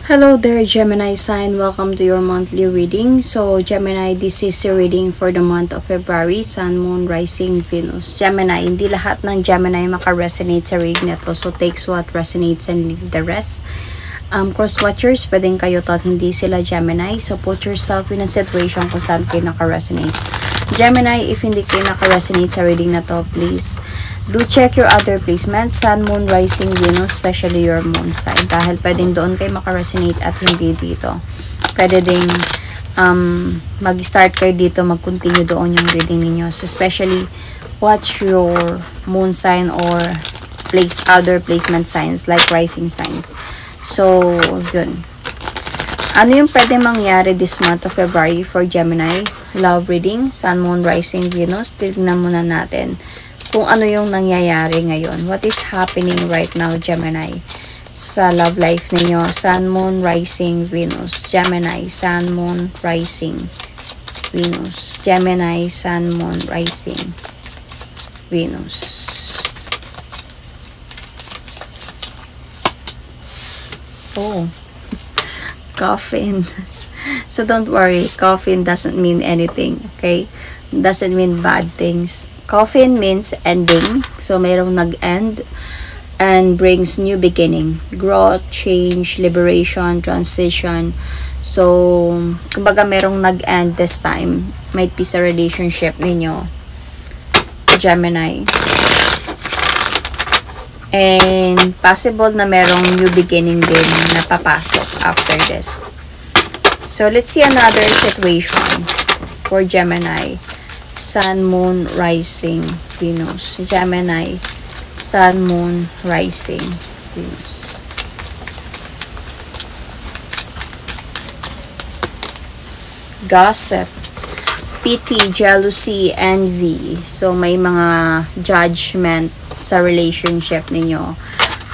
Hello there, Gemini sign. Welcome to your monthly reading. So, Gemini, this is your reading for the month of February, Sun, Moon, Rising, Venus. Gemini, hindi lahat ng Gemini maka-resonate sa reading na to. So, takes what resonates and leave the rest. Cross-watchers, pwedeng kayo to at hindi sila Gemini. So, put yourself in a situation kung saan kayo naka-resonate. Gemini, if hindi kayo naka-resonate sa reading na to, please do check your other placements, Sun, Moon, Rising, Venus, especially your Moon sign. Dahil pwedeng doon kayo maka-resonate at hindi dito. Pwede ding mag-start kayo dito, mag-continue doon yung reading ninyo. So, especially, watch your Moon sign or other placement signs like Rising signs. So, yun. Ano yung pwede mangyari this month of February for Gemini? Love reading, Sun, Moon, Rising, Venus. Tignan muna natin kung ano yung nangyayari ngayon. What is happening right now, Gemini? Sa love life ninyo, Sun, Moon, Rising, Venus. Gemini, Sun, Moon, Rising, Venus. Gemini, Sun, Moon, Rising, Venus. Oh, coffin. So don't worry, coffin doesn't mean anything, okay? Doesn't mean bad things. Coffin means ending. So mayroong nag-end and brings new beginning, growth, change, liberation, transition. So kumbaga merong nag-end this time. Might be sa relationship ninyo, Gemini. And possible na merong new beginning din na papasok after this. So let's see another situation for Gemini. Sun, Moon, Rising, Venus. Gemini, Sun, Moon, Rising, Venus. Gossip, pity, jealousy, envy. So, may mga judgment sa relationship ninyo.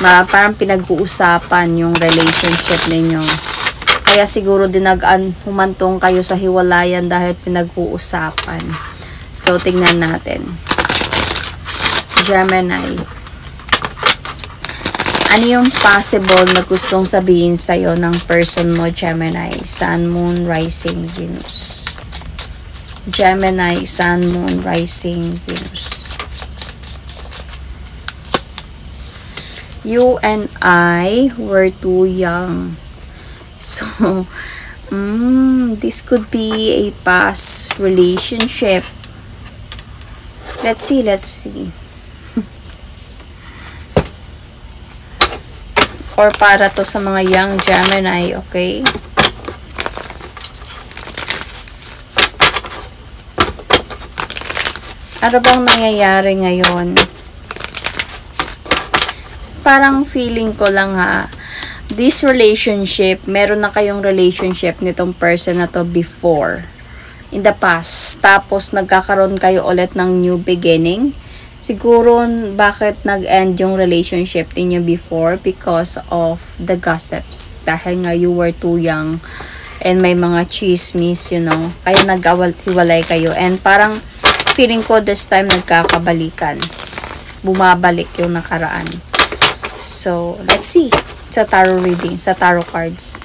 Parang pinag-uusapan yung relationship ninyo. Kaya siguro din humantong kayo sa hiwalayan dahil pinag-uusapan. So, tingnan natin. Gemini. Ano yung possible na gustong sabihin sa'yo ng person mo, Gemini? Sun, Moon, Rising, Venus. Gemini, Sun, Moon, Rising, Venus. You and I were too young. So, this could be a past relationship. Let's see. Or para to sa mga young Gemini, okay? Ano bang nangyayari ngayon? Parang feeling ko lang this relationship, meron na kayong relationship nitong person na to before. In the past. Tapos, nagkakaroon kayo ulit ng new beginning. Siguro, bakit nag-end yung relationship niyo before? Because of the gossips. Dahil nga, you were too young. And may mga chismis, Kaya nag-hiwalay kayo. And parang, feeling ko this time nagkakabalikan. Bumabalik yung nakaraan. So, let's see. Sa tarot reading, sa tarot cards.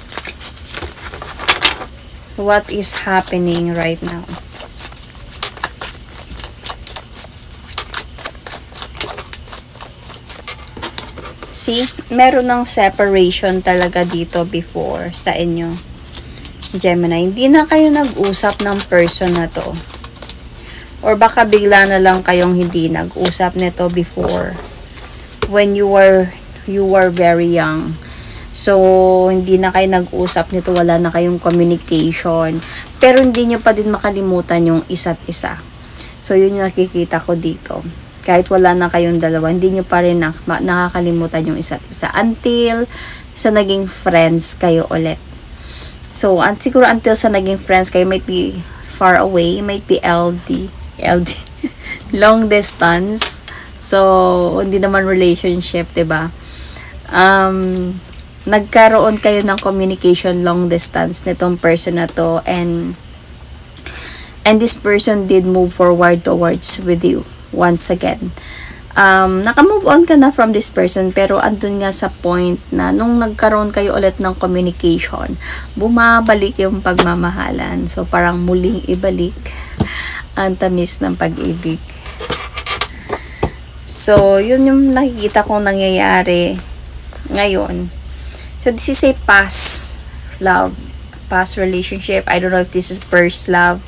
What is happening right now? See, meron ng separation talaga dito before sa inyo, Gemini. Hindi na kayo nag-usap ng person na to. Or baka bigla na lang kayong hindi nag-usap nito before. When you were very young. So, hindi na kayo nag-usap nito, wala na kayong communication. Pero hindi nyo pa din makalimutan yung isa't isa. So, yun yung nakikita ko dito. Kahit wala na kayong dalawa, hindi nyo pa rin nakakalimutan yung isa't isa. Until sa naging friends kayo ulit. So, siguro until sa naging friends kayo, might be far away, might be LD, long distance. So, hindi naman relationship, diba? Nagkaroon kayo ng communication long distance nitong person na to, and this person did move forward towards with you once again. Naka-move on ka na from this person, pero andun nga sa point na nung nagkaroon kayo ulit ng communication, bumabalik yung pagmamahalan. So, parang muling ibalik ang tamis ng pag-ibig. So, yun yung nakikita kong nangyayari ngayon. So, this is a past love, past relationship. I don't know if this is first love.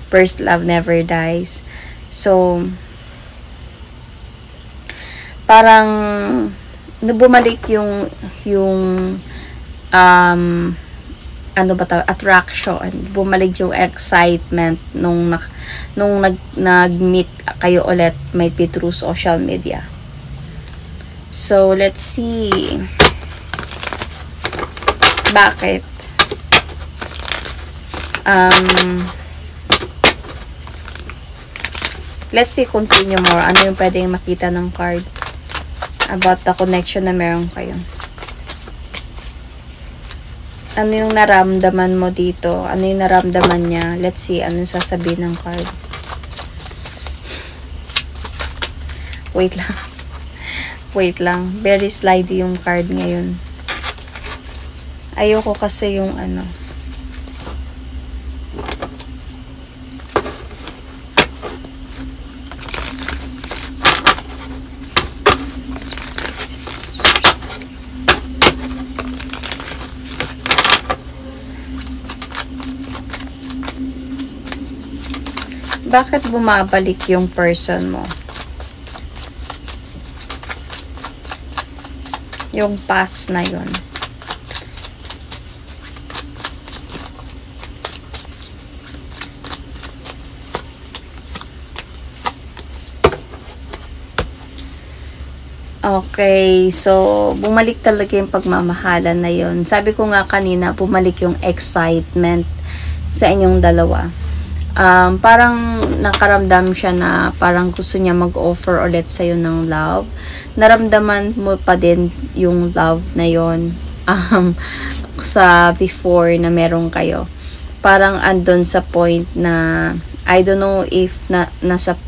First love never dies. So, parang bumalik yung ano ba tawag, attraction, bumalik yung excitement nung nag-meet kayo ulit, may through social media. So, let's see. Bakit? Let's see, continue more. Ano yung pwedeng makita ng card about the connection na meron kayo? Ano yung naramdaman mo dito? Ano yung naramdaman niya? Let's see, ano yung sasabihin ng card? Wait lang. Wait lang. Very slidey yung card ngayon. Ayoko kasi yung ano. Bakit bumabalik yung person mo? Yung past na yun. Okay, so bumalik talaga yung pagmamahalan na yun. Sabi ko nga kanina, bumalik yung excitement sa inyong dalawa. Parang nakaramdam siya na parang gusto niya mag-offer ulit sa'yo ng love. Naramdaman mo pa din yung love na yon sa before na meron kayo. Parang andun sa point na I don't know if nasa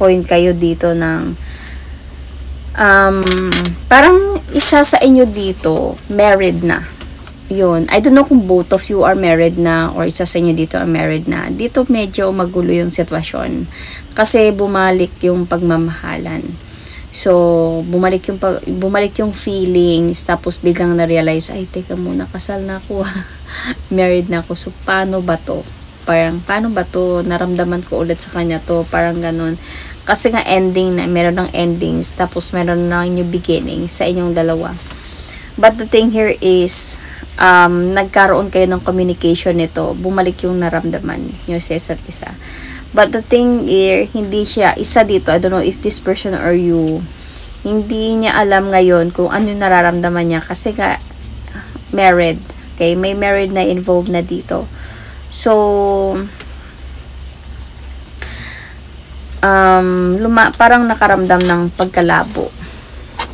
point kayo dito ng parang isa sa inyo dito married na. Yun. I don't know kung both of you are married na or isa sa inyo dito are married na. Dito medyo magulo yung sitwasyon. Kasi bumalik yung pagmamahalan. So, bumalik yung feelings. Tapos biglang na-realize, ay, teka muna, kasal na ako. Married na ako. So, paano ba to? Parang, paano ba to? Naramdaman ko ulit sa kanya to. Parang ganun. Kasi nga ending na, meron ng endings. Tapos meron na new beginning sa inyong dalawa. But the thing here is, nagkaroon kayo ng communication nito, bumalik yung naramdaman nyo sa isa't isa. But the thing here, hindi siya, isa dito, I don't know if this person or you, hindi niya alam ngayon kung ano yung nararamdaman niya kasi nga, married. Okay? May married na involved na dito. So, parang nakaramdam ng pagkalabo.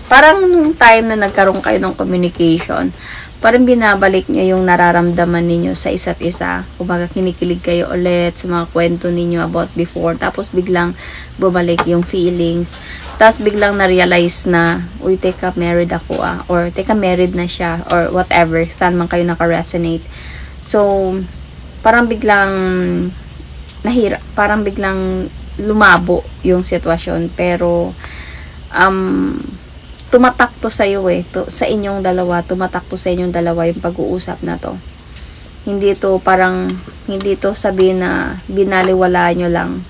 Parang nung time na nagkaroon kayo ng communication, parang binabalik niyo yung nararamdaman ninyo sa isa't isa. Kumbaga kinikilig kayo ulit sa mga kwento ninyo about before. Tapos biglang bumalik yung feelings. Tapos biglang na-realize na, uy, teka, married ako or teka, married na siya. Or whatever, saan man kayo naka-resonate. So, parang biglang parang biglang lumabo yung sitwasyon. Pero, tumatak to sa iyo sa inyong dalawa, tumatak to sa inyong dalawa yung pag-uusap na to. Hindi to sabihin na binaliwala nyo lang.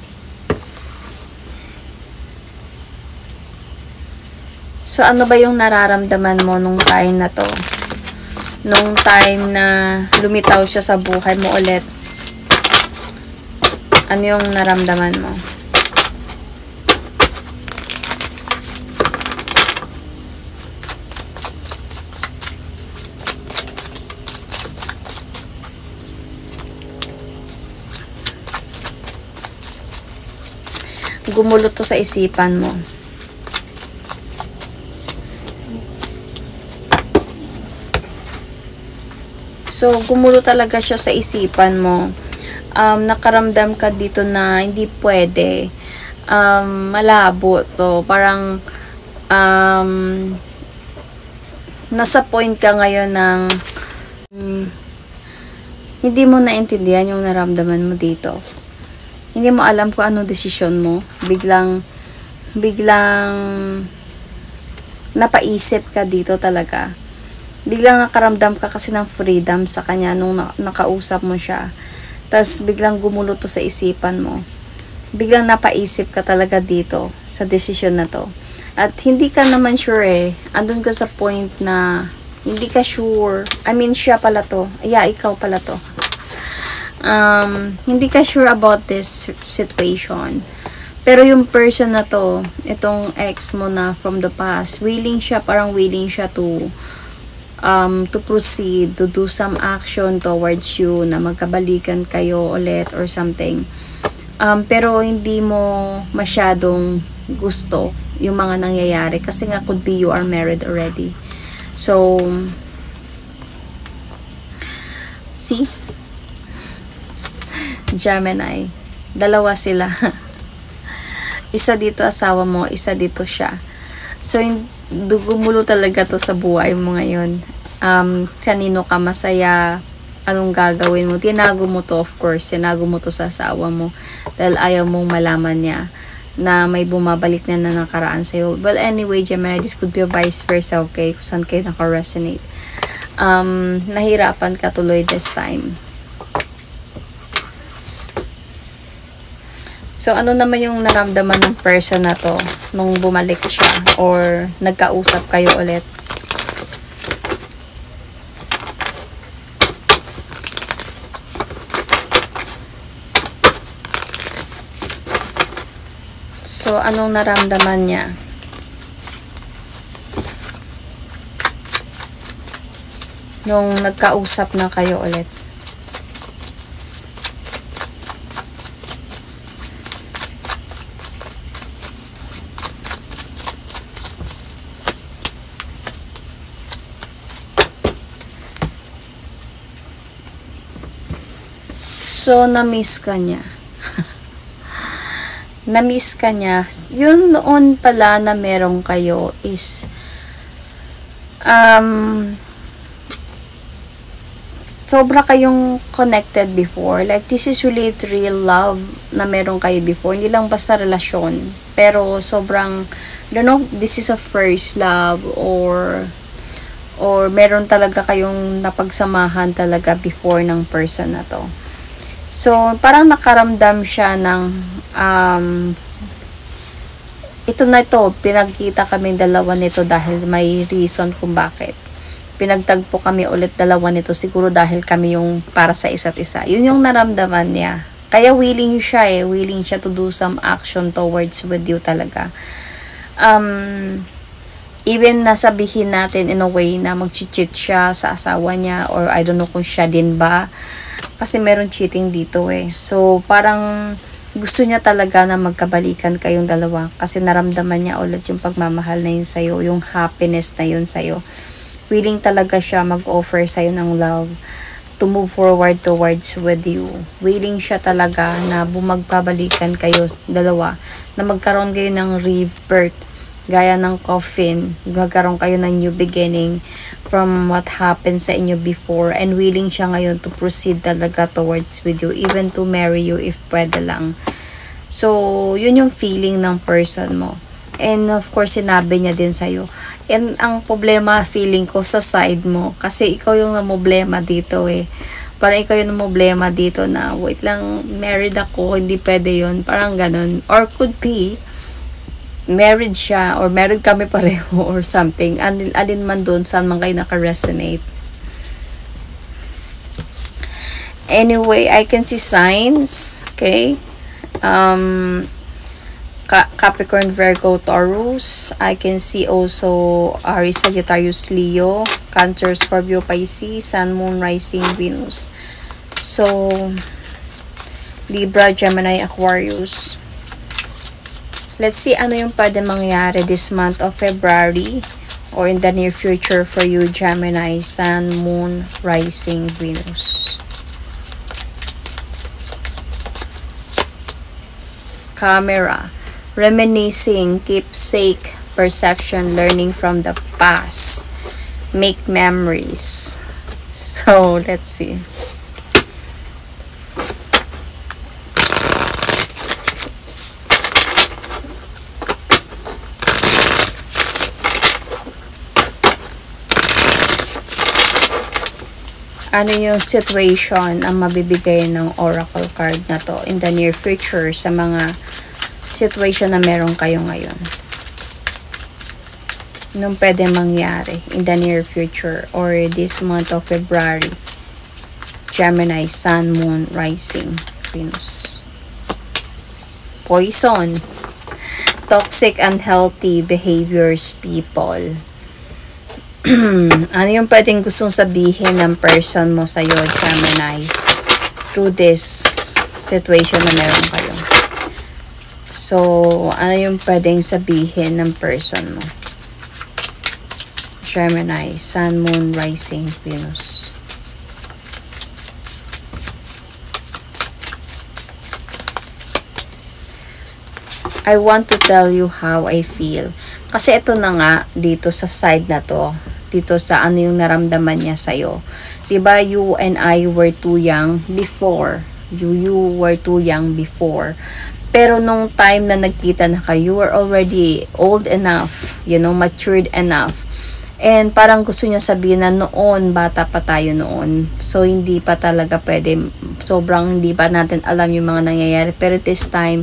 So, ano ba yung nararamdaman mo nung time na to? Nung time na lumitaw siya sa buhay mo ulit. Ano yung naramdaman mo? Gumulo to sa isipan mo. So, gumulo talaga siya sa isipan mo. Nakaramdam ka dito na hindi pwede. malabo to. Parang nasa point ka ngayon ng hindi mo naintindihan yung naramdaman mo dito. Hindi mo alam kung anong desisyon mo. Biglang napaisip ka dito talaga. Biglang nakaramdam ka kasi ng freedom sa kanya nung nakausap mo siya. Tapos biglang gumulo to sa isipan mo. Biglang napaisip ka talaga dito sa desisyon na to. At hindi ka naman sure andun ka sa point na hindi ka sure. I mean, siya pala to. Yeah, ikaw pala to. Hindi ka sure about this situation. Pero yung person na to, itong ex mo na from the past, parang willing siya to proceed, to do some action towards you, na magkabalikan kayo ulit or something. Pero hindi mo masyadong gusto yung mga nangyayari kasi nga could be you are married already. So, see? Gemini. Dalawa sila. Isa dito asawa mo, isa dito siya. So, gumulo talaga to sa buhay mo ngayon. Kanino ka masaya, anong gagawin mo. Tinago mo to, of course. Tinago mo to sa asawa mo. Dahil ayaw mong malaman niya na may bumabalik na nakaraan sa'yo. Well, anyway, Gemini, this could be a vice versa, okay? Kung saan kayo naka-resonate. Nahirapan ka tuloy this time. So, ano naman yung naramdaman ng person na to nung bumalik siya or nagkausap kayo ulit? So, anong naramdaman niya? Nung nagkausap na kayo ulit? So, na-miss ka niya. Na-miss ka niya. Yun noon pala na meron kayo is sobra kayong connected before. Like, this is really real love na meron kayo before. Hindi lang basta relasyon. Pero sobrang, I don't know, this is a first love or meron talaga kayong napagsamahan talaga before ng person na to. So, parang nakaramdam siya ng ito na ito, pinagkita kami dalawa nito dahil may reason kung bakit. Pinagtagpo kami ulit dalawa nito siguro dahil kami yung para sa isa't isa. Yun yung naramdaman niya. Kaya willing siya to do some action towards with you talaga. Even nasabihin natin in a way na mag-cheat siya sa asawa niya or I don't know kung siya din ba. Kasi meron cheating dito So, parang gusto niya talaga na magkabalikan kayong dalawa. Kasi naramdaman niya ulit yung pagmamahal na yun sa'yo. Yung happiness na yun sa'yo. Willing talaga siya mag-offer sa'yo ng love. To move forward towards with you. Willing siya talaga na bumagpabalikan kayo dalawa. Na magkaroon kayo ng rebirth. Gaya ng coffin, magkaroon kayo ng new beginning from what happened sa inyo before, and willing siya ngayon to proceed talaga towards with you, even to marry you if pwede lang. So, yun yung feeling ng person mo. And of course, sinabi niya din sa'yo. And ang problema, feeling ko, sa side mo. Kasi ikaw yung namoblema dito Parang ikaw yung namoblema dito na, wait lang, married ako, hindi pwede yun. Parang ganun. Or could be, married siya or married kami pareho or something. Alin man doon, saan man kayo naka-resonate. Anyway, I can see signs. Okay? Capricorn, Virgo, Taurus. I can see also Aries, Sagittarius, Leo, Cancer, Scorpio, Pisces, Sun, Moon, Rising, Venus. So, Libra, Gemini, Aquarius. Let's see ano yung pwede mangyari this month of February or in the near future for you, Gemini, Sun, Moon, Rising, Venus. Camera. Reminiscing, keepsake, perception, learning from the past, make memories. So, let's see. Ano yung situation ang mabibigay ng oracle card na to in the near future sa mga situation na meron kayo ngayon? Anong pwede mangyari in the near future or this month of February? Gemini, Sun, Moon, Rising, Venus. Poison. Toxic, unhealthy behaviors, people. Ano yung pwedeng gustong sabihin ng person mo sa'yo, Gemini, through this situation na meron kayo? So, ano yung pwedeng sabihin ng person mo? Gemini, Sun, Moon, Rising, Venus. I want to tell you how I feel. Kasi ito na nga, dito sa side na to, dito sa ano yung naramdaman niya sa'yo. Diba, you and I were too young before. You were too young before. Pero nung time na nagkita na kayo, you were already old enough, you know, matured enough. And parang gusto niya sabihin na noon, bata pa tayo noon. So, hindi pa talaga pwede, sobrang hindi pa natin alam yung mga nangyayari. Pero this time,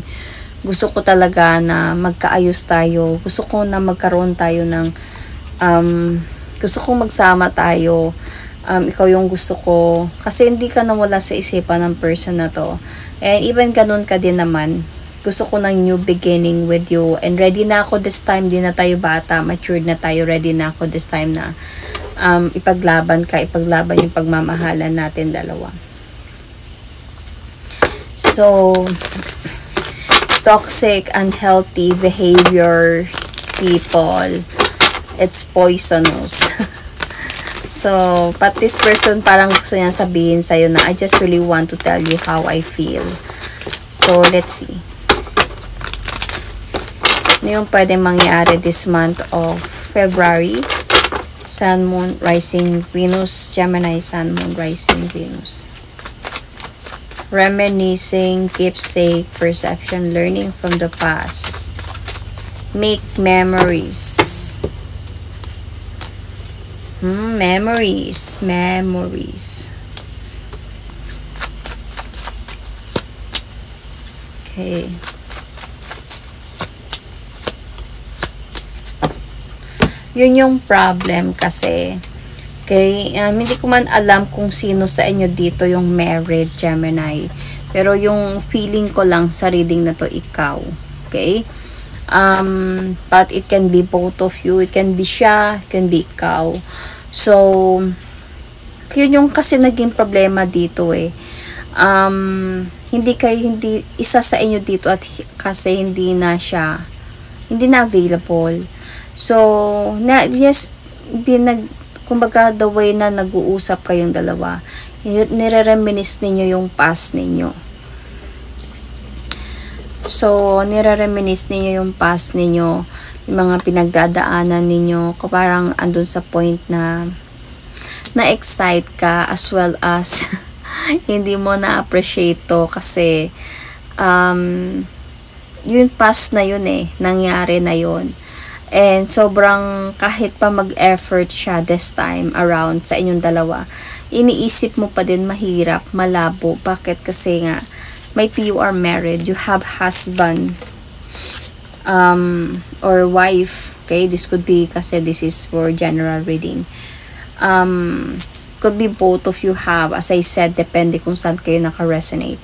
gusto ko talaga na magkaayos tayo. Gusto ko na magkaroon tayo ng, gusto kong magsama tayo. Ikaw yung gusto ko. Kasi hindi ka nawala sa isipan ng person na to. And even ganun ka din naman. Gusto ko ng new beginning with you. And ready na ako this time. Di na tayo bata. Matured na tayo. Ready na ako this time na ipaglaban ka. Ipaglaban yung pagmamahalan natin dalawa. So, toxic, unhealthy behavior, people. It's poisonous. So, but this person parang gusto niya sabihin sa'yo na I just really want to tell you how I feel. So, let's see. Ano yung pwede mangyari this month of February? Sun, Moon, Rising, Venus, Gemini, Sun, Moon, Rising, Venus. Reminiscing, keepsake, perception, learning from the past. Make memories. Memories. Okay. Yun yung problem kasi. Okay, hindi ko man alam kung sino sa inyo dito yung married, Gemini. Pero yung feeling ko lang sa reading na to, ikaw. Okay? But it can be both of you. It can be siya, it can be ikaw. So, yun yung kasi naging problema dito eh. Hindi isa sa inyo dito at kasi hindi na available. So, kumbaga the way na nag-uusap kayong dalawa, nire-reminisce ninyo yung past ninyo. So, nire-reminisce ninyo yung past ninyo, yung mga pinagdadaanan ninyo, parang andun sa point na na-excite ka as well as hindi mo na-appreciate to kasi yung past na yun eh, nangyari na yun. And sobrang kahit pa mag-effort siya this time around sa inyong dalawa, iniisip mo pa din mahirap, malabo. Bakit? Kasi nga, might be you are married, you have husband or wife. Okay, this could be, kasi this is for general reading. Could be both of you have, as I said, depende kung saan kayo naka-resonate.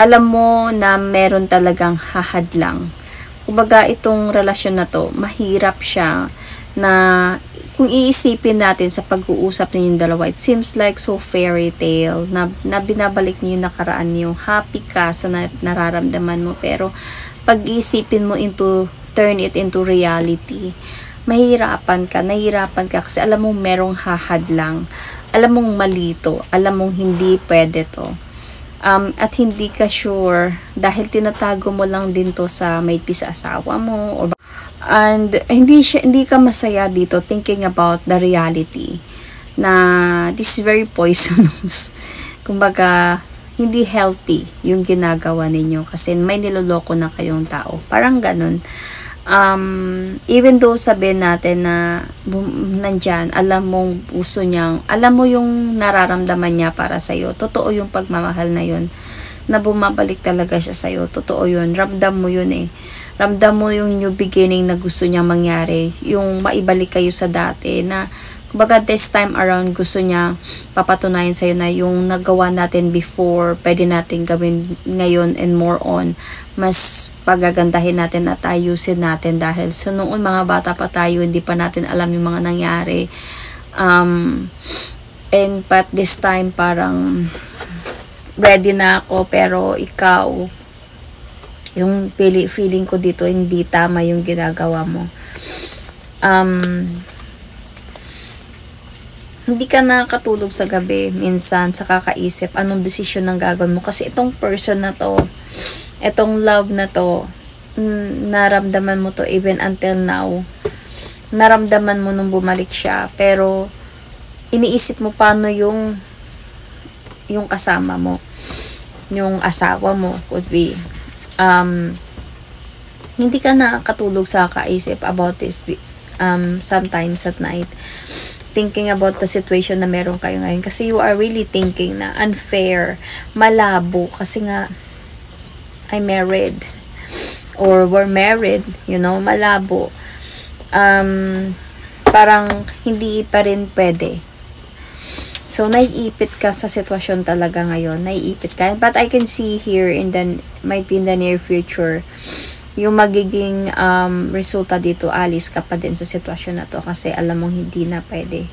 Alam mo na meron talagang hahadlang. Kumbaga, itong relasyon na to, mahirap siya na kung iisipin natin sa pag-uusap ninyong dalawa, it seems like so fairy tale na binabalik niyo yung nakaraan niyo. Happy ka sa nararamdaman mo, pero pag-iisipin mo turn it into reality, nahihirapan ka kasi alam mong merong hahadlang, alam mong mali to, alam mong hindi pwede to. At hindi ka sure dahil tinatago mo lang din to sa may sa asawa mo, or and hindi ka masaya dito thinking about the reality na this is very poisonous. Kumbaga, hindi healthy yung ginagawa ninyo kasi may niloloko na kayong tao. Parang ganun. Even though sabihin natin na nandyan, alam mong puso niyang, alam mo yung nararamdaman niya para sa'yo, totoo yung pagmamahal na yun, na bumabalik talaga siya sa'yo, totoo yun, ramdam mo yun eh, ramdam mo yung new beginning na gusto niya mangyari, yung maibalik kayo sa dati, na kumbaga this time around gusto niya papatunayan sa'yo na yung nagawa natin before, pwede natin gawin ngayon and more on. Mas pagagandahin natin at ayusin natin dahil so noon mga bata pa tayo, hindi pa natin alam yung mga nangyari. And but this time parang ready na ako, pero ikaw, yung feeling ko dito, hindi tama yung ginagawa mo. Hindi ka nakakatulog sa gabi minsan sa kakaisip anong desisyon ang gagawin mo, kasi itong person na to, itong love na to, naramdaman mo to even until now, naramdaman mo nung bumalik siya, pero iniisip mo paano yung kasama mo, yung asawa mo, could be hindi ka nakakatulog sa kakaisip about this sometimes at night, thinking about the situation na meron kayo ngayon, kasi you are really thinking na unfair, malabo, kasi nga I'm married or we're married, you know, malabo, parang hindi pa rin pwede. So naiipit ka sa sitwasyon talaga ngayon, naiipit ka, but I can see here might be in the near future yung magiging resulta dito, alis ka pa din sa sitwasyon na to, kasi alam mong hindi na pwede.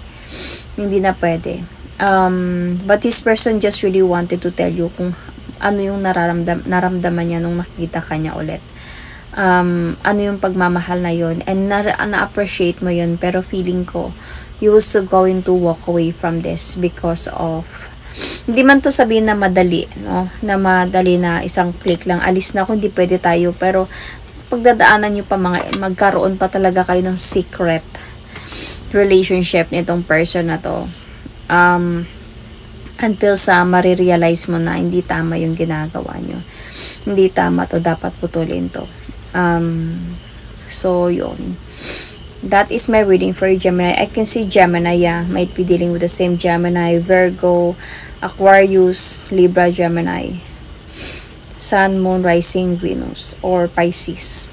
But this person just really wanted to tell you kung ano yung naramdaman niya nung nakita ka niya ulit. Ano yung pagmamahal na yun, and na-appreciate mo yun, pero feeling ko you will still going to walk away from this because of, hindi man to sabihin na madali, no? Na madali na isang click lang, alis na ako, hindi pwede tayo, pero pagdadaanan nyo pa magkaroon pa talaga kayo ng secret relationship nitong person na to, until sa marirealize mo na hindi tama yung ginagawa nyo, hindi tama to, dapat putulin to. So yun, that is my reading for Gemini. I can see Gemini, might be dealing with the same Gemini, Virgo, Aquarius, Libra, Gemini, Sun, Moon, Rising, Venus, or Pisces.